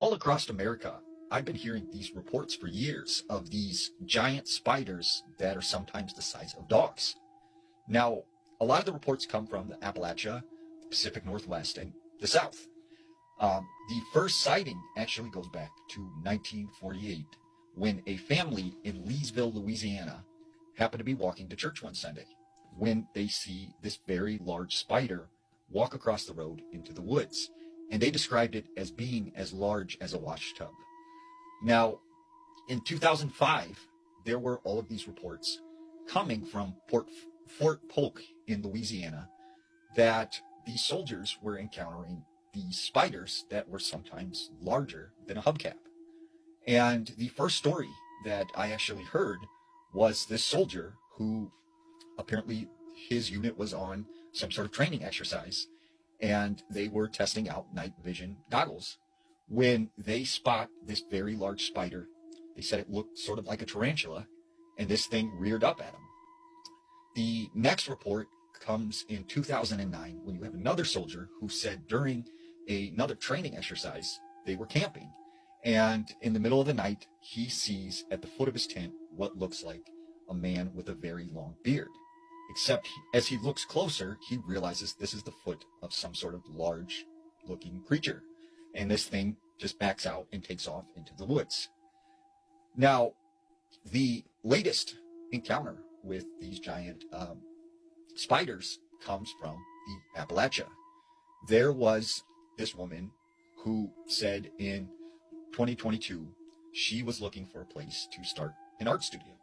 All across America, I've been hearing these reports for years of these giant spiders that are sometimes the size of dogs. Now, a lot of the reports come from the Appalachia, the Pacific Northwest, and the South. The first sighting actually goes back to 1948 when a family in Leesville, Louisiana, happened to be walking to church one Sunday when they see this very large spider walk across the road into the woods. And they described it as being as large as a washtub. Now, in 2005, there were all of these reports coming from Fort Polk in Louisiana that these soldiers were encountering these spiders that were sometimes larger than a hubcap. And the first story that I actually heard was this soldier who apparently his unit was on some sort of training exercise, and they were testing out night vision goggles when they spot this very large spider. They said it looked sort of like a tarantula, and this thing reared up at them. The next report comes in 2009 when you have another soldier who said during another training exercise, they were camping, and in the middle of the night, he sees at the foot of his tent what looks like a man with a very long beard. Except as he looks closer, he realizes this is the foot of some sort of large-looking creature. And this thing just backs out and takes off into the woods. Now, the latest encounter with these giant spiders comes from the Appalachia. There was this woman who said in 2022 she was looking for a place to start an art studio.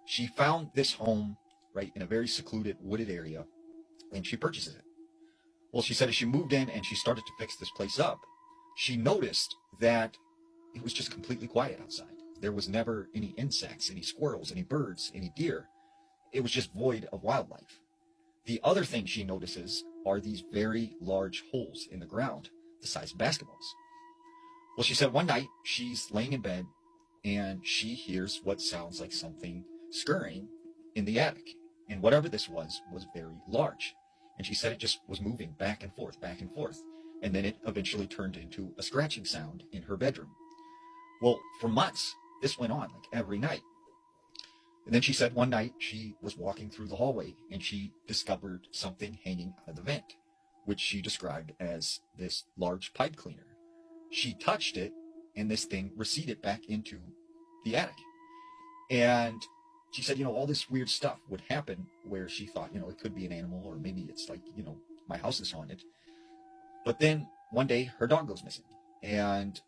She found this home right in a very secluded wooded area, and she purchases it. Well, she said as she moved in and she started to fix this place up, she noticed that it was just completely quiet outside. There was never any insects, any squirrels, any birds, any deer. It was just void of wildlife. The other thing she notices are these very large holes in the ground, the size of basketballs. Well, she said one night she's laying in bed and she hears what sounds like something scurrying in the attic. And whatever this was very large. And she said it just was moving back and forth, back and forth. And then it eventually turned into a scratching sound in her bedroom. Well, for months, this went on like every night. And then she said one night she was walking through the hallway and she discovered something hanging out of the vent, which she described as this large pipe cleaner. She touched it and this thing receded back into the attic. And she said, all this weird stuff would happen where she thought, it could be an animal or maybe it's like, my house is haunted. But then one day her dog goes missing. And